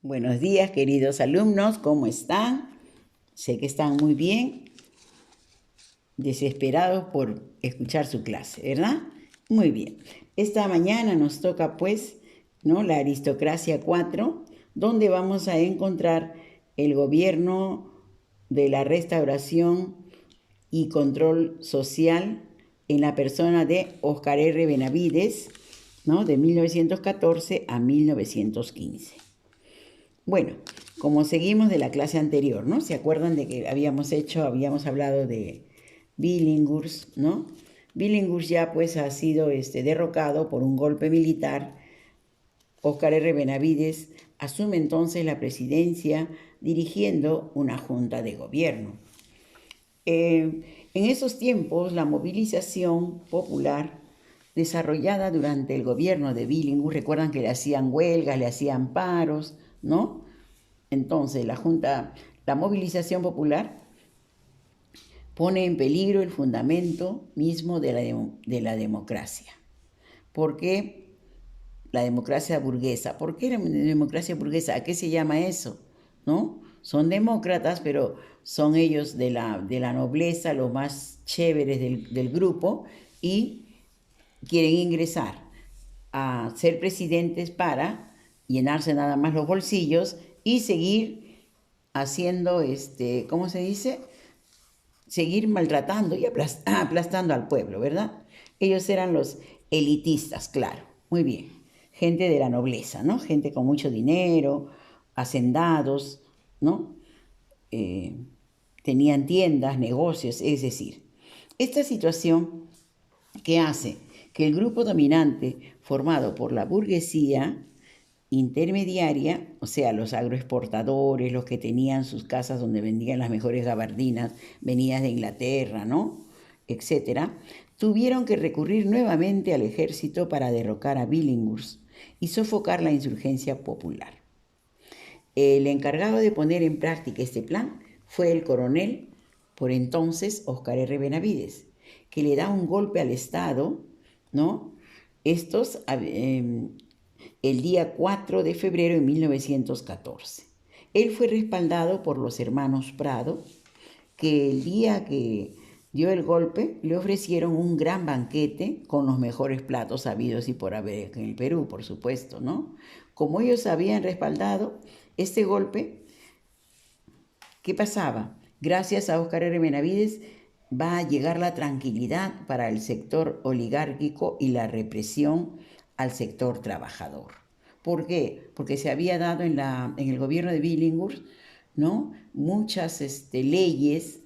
Buenos días, queridos alumnos, ¿cómo están? Sé que están muy bien, desesperados por escuchar su clase, ¿verdad? Muy bien. Esta mañana nos toca, pues, ¿no? La aristocracia 4, donde vamos a encontrar el gobierno de la restauración y control social en la persona de Óscar R. Benavides, ¿no? De 1914 a 1915. Bueno, como seguimos de la clase anterior, ¿no? ¿Se acuerdan de que habíamos hablado de Billinghurst, ¿no? Billinghurst ya pues ha sido derrocado por un golpe militar. Óscar R. Benavides asume entonces la presidencia dirigiendo una junta de gobierno. En esos tiempos, la movilización popular desarrollada durante el gobierno de Billinghurst, recuerdan que le hacían huelgas, le hacían paros, ¿no? Entonces, la movilización popular pone en peligro el fundamento mismo de la democracia. ¿Por qué la democracia burguesa? ¿Por qué la democracia burguesa? ¿A qué se llama eso? ¿No? Son demócratas, pero son ellos de la nobleza, los más chéveres del grupo, y quieren ingresar a ser presidentes para llenarse nada más los bolsillos y seguir haciendo, ¿cómo se dice? Seguir maltratando y aplastando al pueblo, ¿verdad? Ellos eran los elitistas, claro, muy bien. Gente de la nobleza, ¿no? Gente con mucho dinero, hacendados, ¿no? Eh, Tenían tiendas, negocios, es decir, esta situación que hace que el grupo dominante formado por la burguesía intermediaria, o sea, los agroexportadores, los que tenían sus casas donde vendían las mejores gabardinas, venidas de Inglaterra, ¿no? Etcétera, tuvieron que recurrir nuevamente al ejército para derrocar a Billinghurst y sofocar la insurgencia popular. El encargado de poner en práctica este plan fue el coronel, por entonces Óscar R. Benavides, que le da un golpe al Estado, ¿no? Estos el día 4 de febrero de 1914. Él fue respaldado por los hermanos Prado, que el día que dio el golpe le ofrecieron un gran banquete con los mejores platos habidos y por haber en el Perú, por supuesto, ¿no? Como ellos habían respaldado este golpe, ¿qué pasaba? Gracias a Óscar R. Benavides va a llegar la tranquilidad para el sector oligárquico y la represión al sector trabajador. ¿Por qué? Porque se había dado en el gobierno de Billinghurst, ¿no? Muchas leyes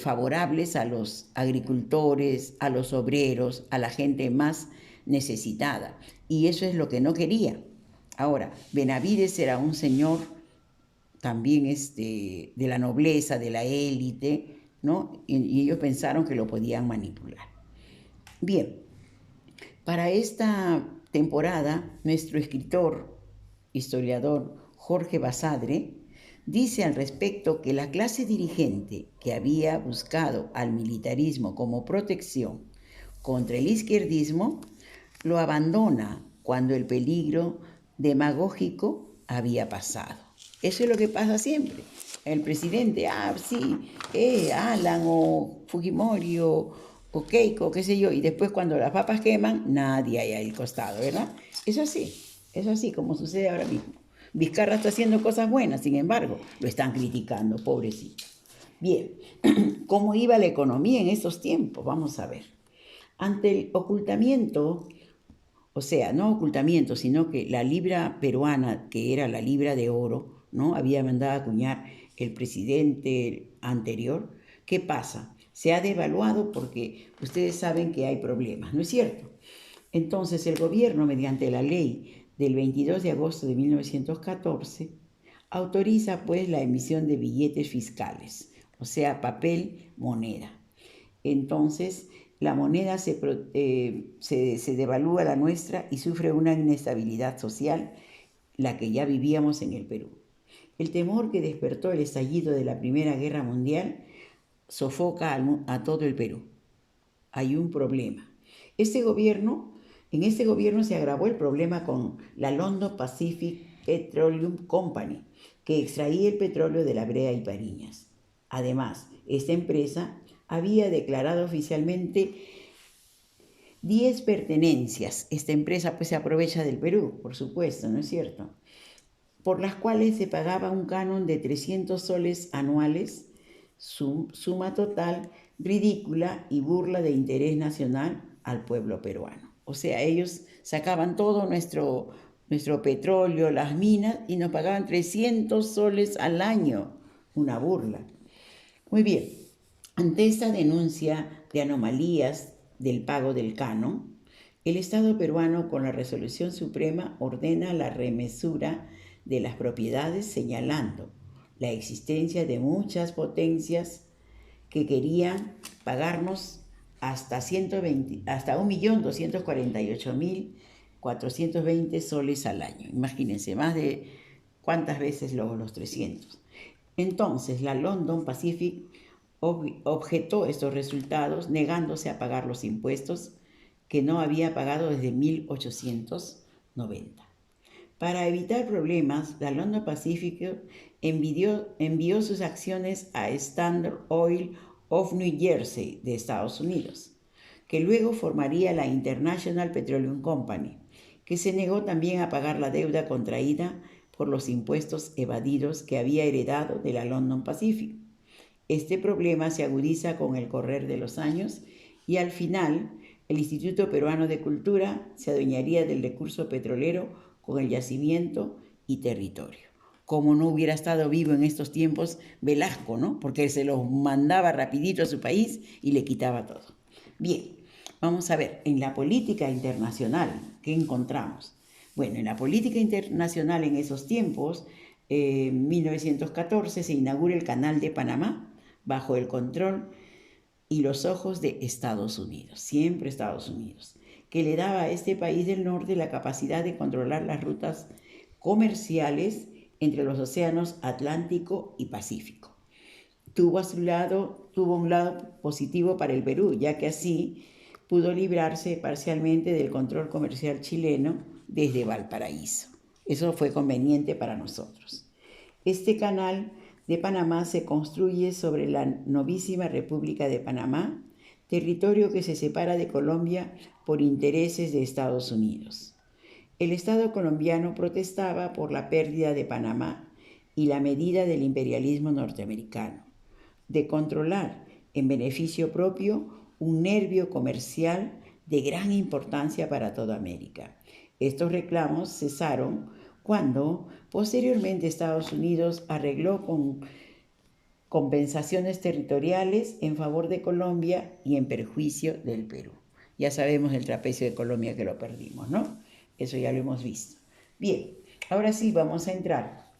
favorables a los agricultores, a los obreros, a la gente más necesitada. Y eso es lo que no quería. Ahora, Benavides era un señor también de la nobleza, de la élite, ¿no? Y ellos pensaron que lo podían manipular. Bien, para esta temporada, nuestro escritor, historiador Jorge Basadre, dice al respecto que la clase dirigente que había buscado al militarismo como protección contra el izquierdismo, lo abandona cuando el peligro demagógico había pasado. Eso es lo que pasa siempre. El presidente, sí, Alan o Fujimori o Keiko, qué sé yo, y después cuando las papas queman, nadie hay al costado, ¿verdad? Es así como sucede ahora mismo. Vizcarra está haciendo cosas buenas, sin embargo, lo están criticando, pobrecito. Bien, ¿cómo iba la economía en estos tiempos? Vamos a ver. Ante el ocultamiento, o sea, no ocultamiento, sino que la libra peruana, que era la libra de oro, ¿no? Había mandado a acuñar el presidente anterior. ¿Qué pasa? Se ha devaluado porque ustedes saben que hay problemas, ¿no es cierto? Entonces el gobierno, mediante la ley del 22 de agosto de 1914, autoriza pues la emisión de billetes fiscales, o sea, papel moneda. Entonces la moneda se devalúa la nuestra y sufre una inestabilidad social, la que ya vivíamos en el Perú. El temor que despertó el estallido de la Primera Guerra Mundial sofoca a todo el Perú. Hay un problema. En este gobierno se agravó el problema con la London Pacific Petroleum Company, que extraía el petróleo de la Brea y Pariñas. Además, esta empresa había declarado oficialmente 10 pertenencias. Esta empresa pues se aprovecha del Perú, por supuesto, ¿no es cierto?, por las cuales se pagaba un canon de 300 soles anuales, suma total ridícula y burla de interés nacional al pueblo peruano. O sea, ellos sacaban todo nuestro petróleo, las minas, y nos pagaban 300 soles al año. Una burla. Muy bien, ante esta denuncia de anomalías del pago del canon, el Estado peruano, con la Resolución Suprema, ordena la remesura de las propiedades, señalando la existencia de muchas potencias que querían pagarnos hasta 1.248.420 soles al año. Imagínense, más de cuántas veces los 300. Entonces, la London Pacific objetó estos resultados, negándose a pagar los impuestos que no había pagado desde 1890. Para evitar problemas, la London Pacific envió sus acciones a Standard Oil of New Jersey de Estados Unidos, que luego formaría la International Petroleum Company, que se negó también a pagar la deuda contraída por los impuestos evadidos que había heredado de la London Pacific. Este problema se agudiza con el correr de los años y al final el Instituto Peruano de Cultura se adueñaría del recurso petrolero con el yacimiento y territorio. Como no hubiera estado vivo en estos tiempos Velasco, ¿no? Porque se los mandaba rapidito a su país y le quitaba todo. Bien, vamos a ver, en la política internacional, ¿qué encontramos? Bueno, en la política internacional en esos tiempos, en 1914 se inaugura el Canal de Panamá bajo el control y los ojos de Estados Unidos, siempre Estados Unidos, que le daba a este país del norte la capacidad de controlar las rutas comerciales entre los océanos Atlántico y Pacífico. Tuvo un lado positivo para el Perú, ya que así pudo librarse parcialmente del control comercial chileno desde Valparaíso. Eso fue conveniente para nosotros. Este canal de Panamá se construye sobre la novísima República de Panamá, territorio que se separa de Colombia por intereses de Estados Unidos. El Estado colombiano protestaba por la pérdida de Panamá y la medida del imperialismo norteamericano de controlar en beneficio propio un nervio comercial de gran importancia para toda América. Estos reclamos cesaron cuando posteriormente Estados Unidos arregló con compensaciones territoriales en favor de Colombia y en perjuicio del Perú. Ya sabemos el trapecio de Colombia que lo perdimos, ¿no? Eso ya lo hemos visto. Bien, ahora sí vamos a entrar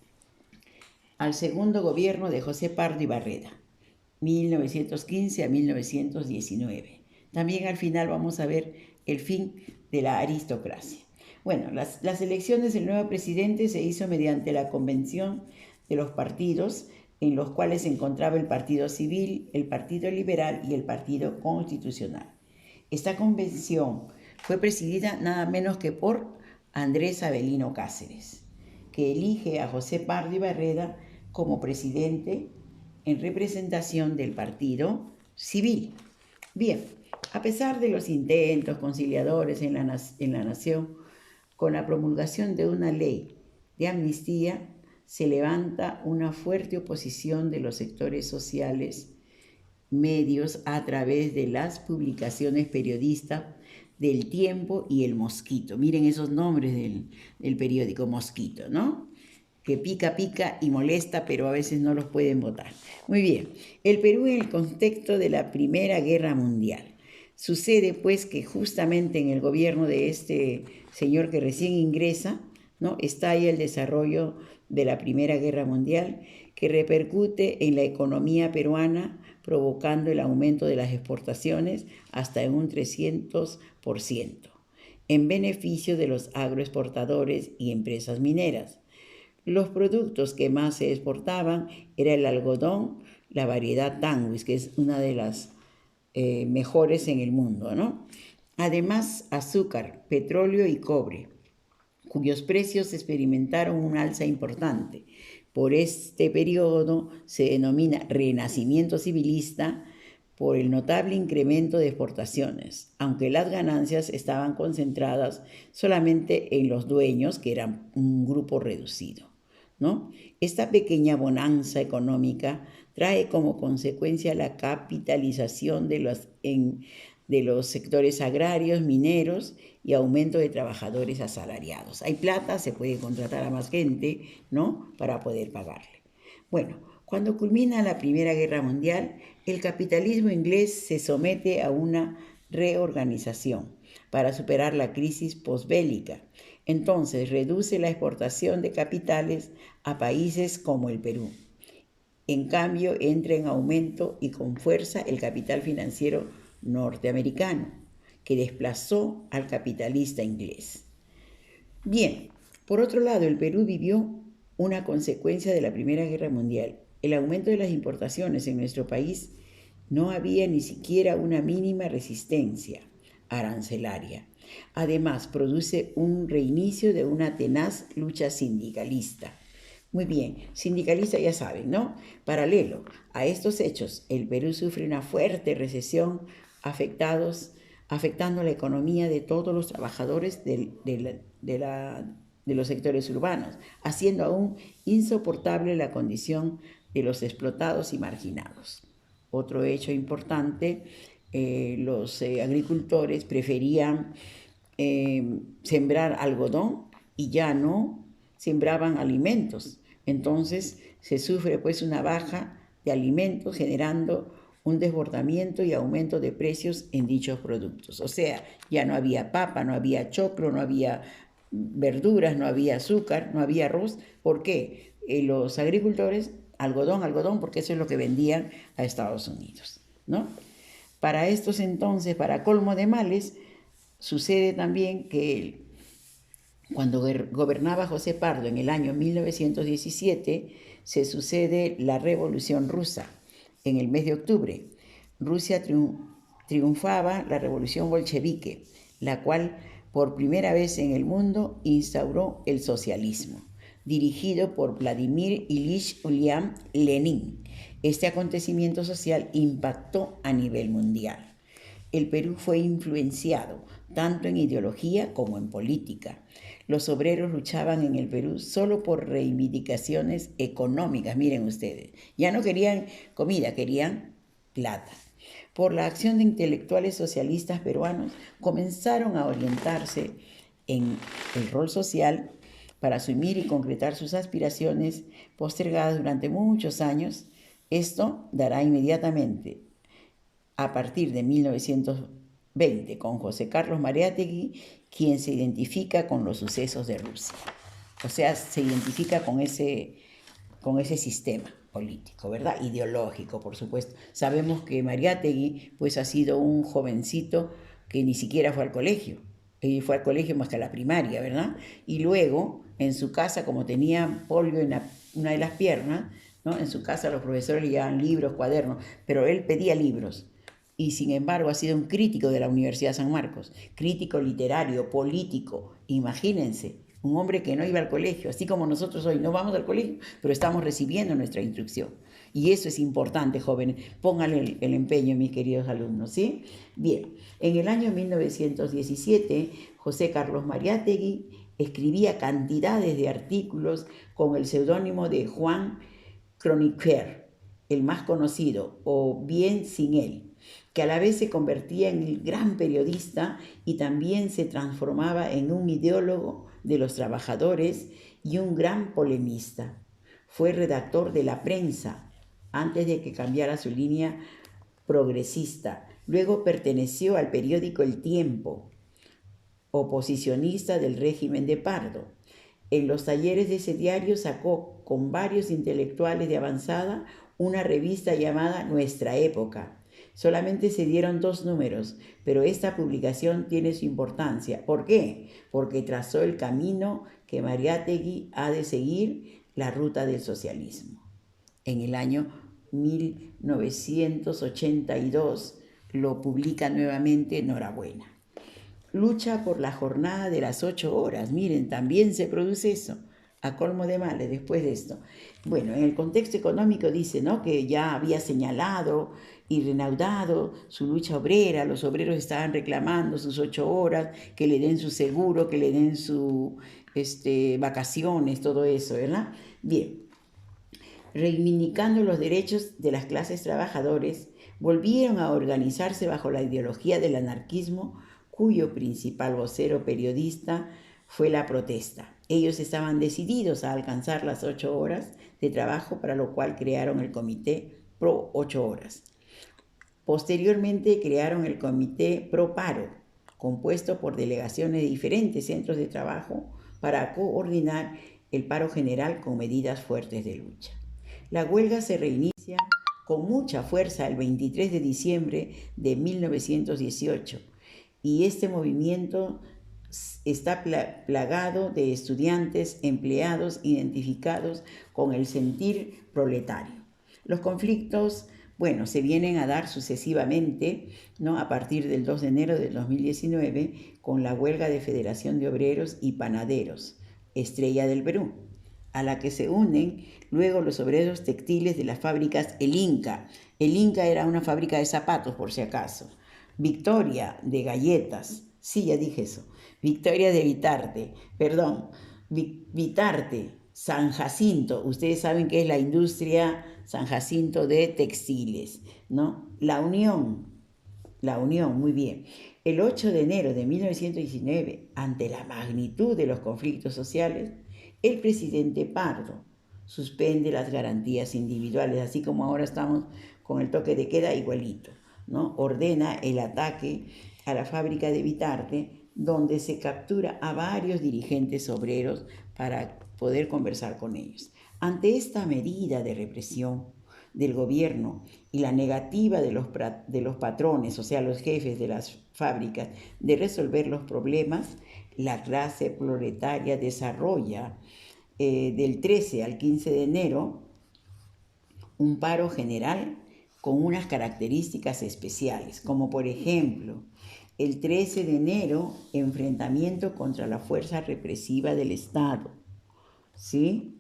al segundo gobierno de José Pardo y Barreda, 1915 a 1919. También al final vamos a ver el fin de la aristocracia. Bueno, las elecciones del nuevo presidente se hizo mediante la convención de los partidos, en los cuales se encontraba el Partido Civil, el Partido Liberal y el Partido Constitucional. Esta convención fue presidida nada menos que por Andrés Avelino Cáceres, que elige a José Pardo y Barreda como presidente en representación del Partido Civil. Bien, a pesar de los intentos conciliadores en la nación, con la promulgación de una ley de amnistía, se levanta una fuerte oposición de los sectores sociales, medios, a través de las publicaciones periodistas del Tiempo y El Mosquito. Miren esos nombres del periódico, Mosquito, ¿no? Que pica, pica y molesta, pero a veces no los pueden votar. Muy bien, el Perú en el contexto de la Primera Guerra Mundial. Sucede pues que justamente en el gobierno de este señor que recién ingresa, ¿no?, estalla el desarrollo de la Primera Guerra Mundial, que repercute en la economía peruana, provocando el aumento de las exportaciones hasta en un 300%, en beneficio de los agroexportadores y empresas mineras. Los productos que más se exportaban era el algodón, la variedad Tanguis, que es una de las mejores en el mundo, ¿no? Además, azúcar, petróleo y cobre. cuyos precios experimentaron un alza importante. Por este periodo se denomina renacimiento civilista por el notable incremento de exportaciones, aunque las ganancias estaban concentradas solamente en los dueños, que eran un grupo reducido, ¿no? Esta pequeña bonanza económica trae como consecuencia la capitalización de los sectores agrarios, mineros y aumento de trabajadores asalariados. Hay plata, se puede contratar a más gente, ¿no? Para poder pagarle. Bueno, cuando culmina la Primera Guerra Mundial, el capitalismo inglés se somete a una reorganización para superar la crisis posbélica. Entonces reduce la exportación de capitales a países como el Perú. En cambio, entra en aumento y con fuerza el capital financiero norteamericano, que desplazó al capitalista inglés. Bien, por otro lado, el Perú vivió una consecuencia de la Primera Guerra Mundial. El aumento de las importaciones en nuestro país no había ni siquiera una mínima resistencia arancelaria. Además, produce un reinicio de una tenaz lucha sindicalista. Muy bien, sindicalista ya saben, ¿no? Paralelo a estos hechos, el Perú sufre una fuerte recesión afectando la economía de todos los trabajadores de los sectores urbanos, haciendo aún insoportable la condición de los explotados y marginados. Otro hecho importante, los agricultores preferían sembrar algodón y ya no sembraban alimentos. Entonces se sufre pues una baja de alimentos generando un desbordamiento y aumento de precios en dichos productos. O sea, ya no había papa, no había choclo, no había verduras, no había azúcar, no había arroz. ¿Por qué? Los agricultores, algodón, porque eso es lo que vendían a Estados Unidos, ¿no? Para estos entonces, para colmo de males, sucede también que cuando gobernaba José Pardo en el año 1917, se sucede la Revolución Rusa en el mes de octubre. Rusia triunfaba la Revolución Bolchevique, la cual por primera vez en el mundo instauró el socialismo, dirigido por Vladimir Ilich Ulyan Lenin. Este acontecimiento social impactó a nivel mundial. El Perú fue influenciado tanto en ideología como en política. Los obreros luchaban en el Perú solo por reivindicaciones económicas, miren ustedes. Ya no querían comida, querían plata. Por la acción de intelectuales socialistas peruanos, comenzaron a orientarse en el rol social para asumir y concretar sus aspiraciones postergadas durante muchos años. Esto dará inmediatamente, a partir de 1920, con José Carlos Mariátegui, quien se identifica con los sucesos de Rusia. O sea, se identifica con ese sistema político, ¿verdad? Ideológico, por supuesto. Sabemos que Mariátegui, pues, ha sido un jovencito que ni siquiera fue al colegio. Y fue al colegio más que a la primaria, ¿verdad? Y luego, en su casa, como tenía polio en una de las piernas, ¿no? En su casa los profesores le llevaban libros, cuadernos, pero él pedía libros. Y sin embargo ha sido un crítico de la Universidad San Marcos, crítico literario, político, imagínense, un hombre que no iba al colegio, así como nosotros hoy no vamos al colegio, pero estamos recibiendo nuestra instrucción. Y eso es importante, jóvenes, pónganle el empeño, mis queridos alumnos, ¿sí? Bien, en el año 1917, José Carlos Mariátegui escribía cantidades de artículos con el seudónimo de Juan Chroniqueur, el más conocido, o bien sin él, que a la vez se convertía en el gran periodista y también se transformaba en un ideólogo de los trabajadores y un gran polemista. Fue redactor de La Prensa antes de que cambiara su línea progresista. Luego perteneció al periódico El Tiempo, oposicionista del régimen de Pardo. En los talleres de ese diario sacó con varios intelectuales de avanzada una revista llamada Nuestra Época. Solamente se dieron 2 números, pero esta publicación tiene su importancia. ¿Por qué? Porque trazó el camino que Mariátegui ha de seguir, la ruta del socialismo. En el año 1982 lo publica nuevamente Enhorabuena. lucha por la jornada de las 8 horas. Miren, también se produce eso, a colmo de males después de esto. Bueno, en el contexto económico dice, ¿no?, que ya había señalado y reanudado su lucha obrera, los obreros estaban reclamando sus 8 horas, que le den su seguro, que le den su vacaciones, todo eso, ¿verdad? Bien, reivindicando los derechos de las clases trabajadoras, volvieron a organizarse bajo la ideología del anarquismo, cuyo principal vocero periodista fue la protesta. Ellos estaban decididos a alcanzar las 8 horas de trabajo, para lo cual crearon el Comité Pro 8 Horas. Posteriormente crearon el Comité Pro Paro, compuesto por delegaciones de diferentes centros de trabajo para coordinar el paro general con medidas fuertes de lucha. La huelga se reinicia con mucha fuerza el 23 de diciembre de 1918 y este movimiento está plagado de estudiantes, empleados identificados con el sentir proletario. Los conflictos, bueno, se vienen a dar sucesivamente, ¿no?, a partir del 2 de enero del 2019 con la huelga de Federación de Obreros y Panaderos, Estrella del Perú, a la que se unen luego los obreros textiles de las fábricas El Inca. El Inca era una fábrica de zapatos, por si acaso. Victoria, de galletas. Sí, ya dije eso. Victoria de Vitarte, perdón, Vitarte, San Jacinto. Ustedes saben que es la industria San Jacinto de textiles, ¿no? La Unión, muy bien. El 8 de enero de 1919, ante la magnitud de los conflictos sociales, el presidente Pardo suspende las garantías individuales, así como ahora estamos con el toque de queda igualito, ¿no? Ordena el ataque a la fábrica de Vitarte, donde se captura a varios dirigentes obreros para poder conversar con ellos. Ante esta medida de represión del gobierno y la negativa de los patrones, o sea, los jefes de las fábricas, de resolver los problemas, la clase proletaria desarrolla del 13 al 15 de enero un paro general con unas características especiales, como por ejemplo, el 13 de enero, enfrentamiento contra la fuerza represiva del Estado, ¿sí?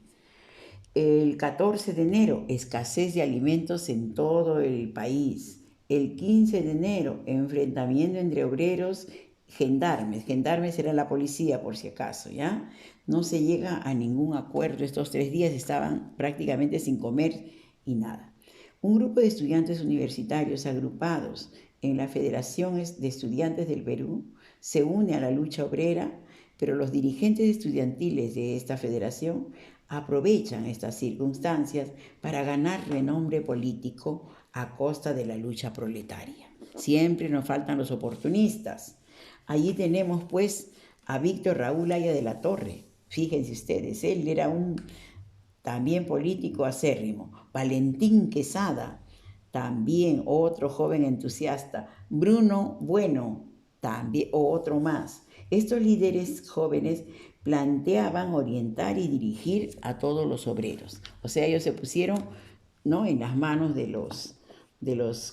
El 14 de enero, escasez de alimentos en todo el país. El 15 de enero, enfrentamiento entre obreros, gendarmes. Gendarmes era la policía, por si acaso, ¿ya? No se llega a ningún acuerdo. Estos 3 días estaban prácticamente sin comer y nada. Un grupo de estudiantes universitarios agrupados en la Federación de Estudiantes del Perú se une a la lucha obrera, pero los dirigentes estudiantiles de esta federación aprovechan estas circunstancias para ganar renombre político a costa de la lucha proletaria. Siempre nos faltan los oportunistas. Allí tenemos pues a Víctor Raúl Haya de la Torre. Fíjense ustedes, él era un también político acérrimo. Valentín Quesada, también otro joven entusiasta. Bruno Bueno, también otro más. Estos líderes jóvenes planteaban orientar y dirigir a todos los obreros. O sea, ellos se pusieron, ¿no?, en las manos de los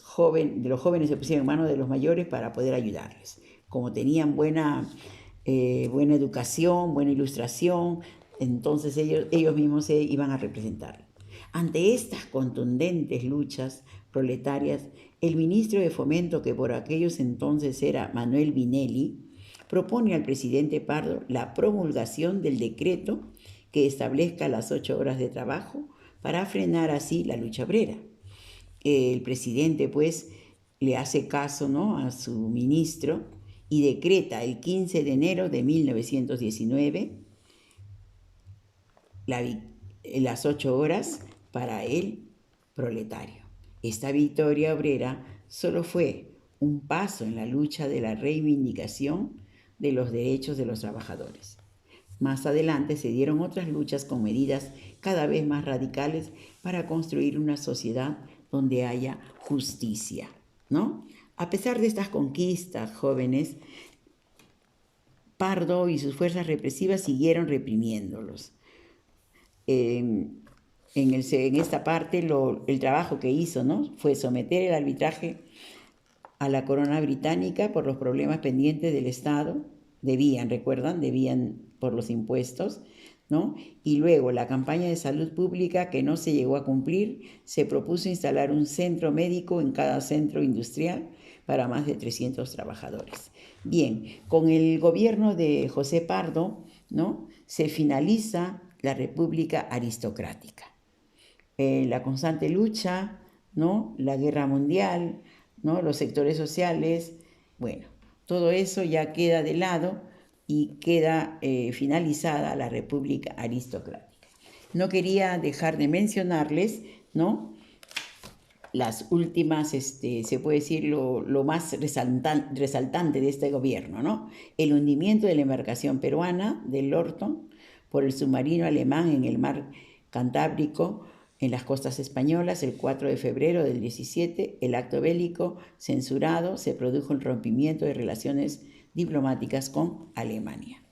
jóvenes se pusieron en manos de los mayores para poder ayudarles. Como tenían buena educación, buena ilustración, entonces ellos mismos se iban a representar. Ante estas contundentes luchas proletarias, el ministro de Fomento, que por aquellos entonces era Manuel Vinelli, propone al presidente Pardo la promulgación del decreto que establezca las 8 horas de trabajo para frenar así la lucha obrera. El presidente, pues, le hace caso, ¿no?, a su ministro y decreta el 15 de enero de 1919 las 8 horas para el proletario. Esta victoria obrera solo fue un paso en la lucha de la reivindicación de los derechos de los trabajadores. Más adelante se dieron otras luchas con medidas cada vez más radicales para construir una sociedad donde haya justicia, ¿no? A pesar de estas conquistas, jóvenes, Pardo y sus fuerzas represivas siguieron reprimiéndolos. En esta parte el trabajo que hizo, ¿no?, fue someter el arbitraje a la corona británica por los problemas pendientes del Estado. Recuerdan, debían por los impuestos, ¿no? Y luego la campaña de salud pública que no se llegó a cumplir, se propuso instalar un centro médico en cada centro industrial para más de 300 trabajadores. Bien, con el gobierno de José Pardo, ¿no?, se finaliza la República aristocrática. La constante lucha, ¿no?, la guerra mundial, ¿no?, los sectores sociales, bueno, todo eso ya queda de lado y queda finalizada la República aristocrática. No quería dejar de mencionarles, ¿no?, las últimas, se puede decir, lo más resaltante de este gobierno, ¿no? El hundimiento de la embarcación peruana del Lorton por el submarino alemán en el mar Cantábrico, en las costas españolas, el 4 de febrero del 17, el acto bélico censurado, se produjo el rompimiento de relaciones diplomáticas con Alemania.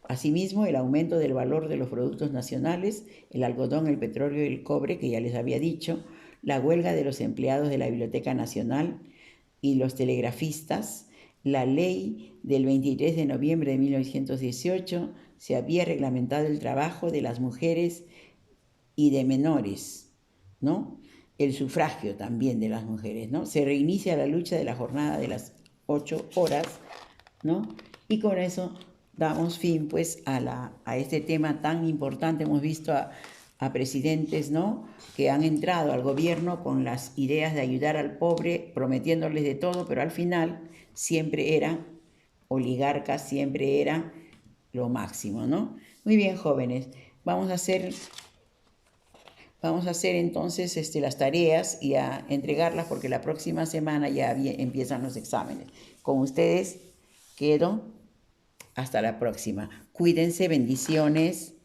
Asimismo, el aumento del valor de los productos nacionales, el algodón, el petróleo y el cobre, que ya les había dicho, la huelga de los empleados de la Biblioteca Nacional y los telegrafistas, la ley del 23 de noviembre de 1918, se había reglamentado el trabajo de las mujeres y de menores, ¿no? El sufragio también de las mujeres, ¿no? Se reinicia la lucha de la jornada de las 8 horas, ¿no? Y con eso damos fin, pues, a este tema tan importante. Hemos visto a presidentes, ¿no?, que han entrado al gobierno con las ideas de ayudar al pobre, prometiéndoles de todo, pero al final siempre eran oligarcas, siempre eran lo máximo, ¿no? Muy bien, jóvenes, vamos a hacer entonces las tareas y a entregarlas porque la próxima semana ya empiezan los exámenes. Con ustedes quedo hasta la próxima. Cuídense, bendiciones.